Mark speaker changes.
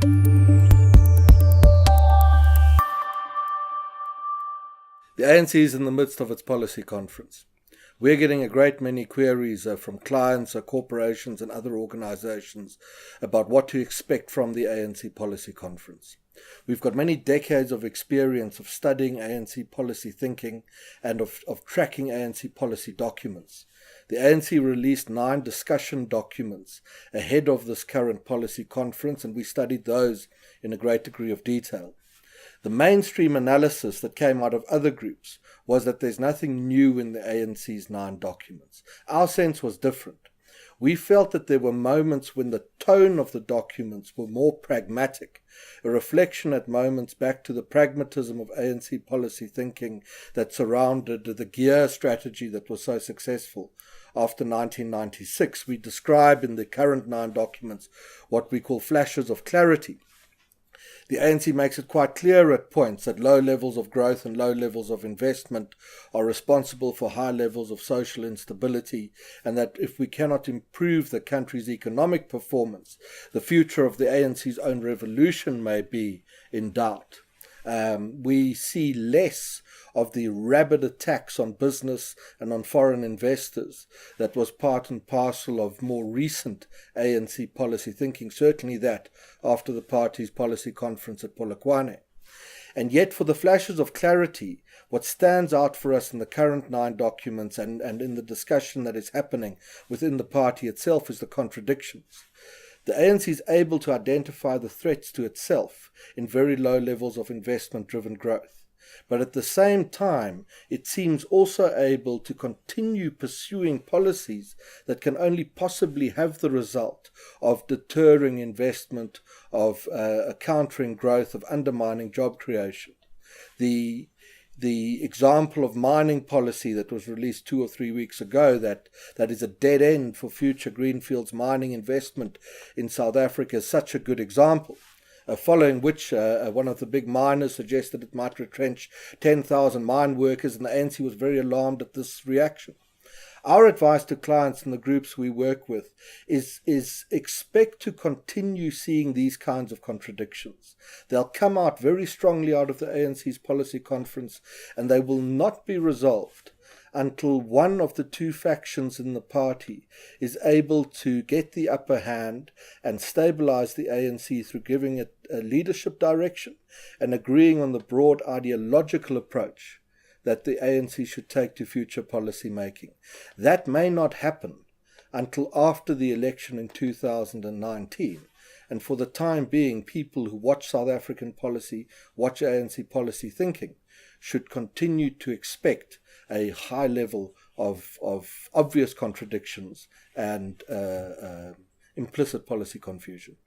Speaker 1: The ANC is in the midst of its policy conference. We're getting a great many queries from clients, corporations and other organizations about what to expect from the ANC policy conference. We've got many decades of experience of studying ANC policy thinking and of tracking ANC policy documents. The ANC released 9 discussion documents ahead of this current policy conference, and we studied those in a great degree of detail. The mainstream analysis that came out of other groups was that there's nothing new in the ANC's 9 documents. Our sense was different. We felt that there were moments when the tone of the documents were more pragmatic, a reflection at moments back to the pragmatism of ANC policy thinking that surrounded the gear strategy that was so successful after 1996. We describe in the current 9 documents what we call flashes of clarity. The ANC makes it quite clear at points that low levels of growth and low levels of investment are responsible for high levels of social instability, and that if we cannot improve the country's economic performance, the future of the ANC's own revolution may be in doubt. We see less of the rabid attacks on business and on foreign investors that was part and parcel of more recent ANC policy thinking, certainly that after the party's policy conference at Polokwane. And yet for the flashes of clarity, what stands out for us in the current 9 documents and in the discussion that is happening within the party itself is the contradictions. The ANC is able to identify the threats to itself in very low levels of investment-driven growth. But at the same time, it seems also able to continue pursuing policies that can only possibly have the result of deterring investment, of countering growth, of undermining job creation. The example of mining policy that was released 2 or 3 weeks ago that is a dead end for future greenfields mining investment in South Africa is such a good example, following which one of the big miners suggested it might retrench 10,000 mine workers, and the ANC was very alarmed at this reaction. Our advice to clients and the groups we work with is expect to continue seeing these kinds of contradictions. They'll come out very strongly out of the ANC's policy conference, and they will not be resolved until one of the 2 factions in the party is able to get the upper hand and stabilize the ANC through giving it a leadership direction and agreeing on the broad ideological approach that the ANC should take to future policy making. That may not happen until after the election in 2019. And for the time being, people who watch South African policy, watch ANC policy thinking, should continue to expect a high level of obvious contradictions and implicit policy confusion.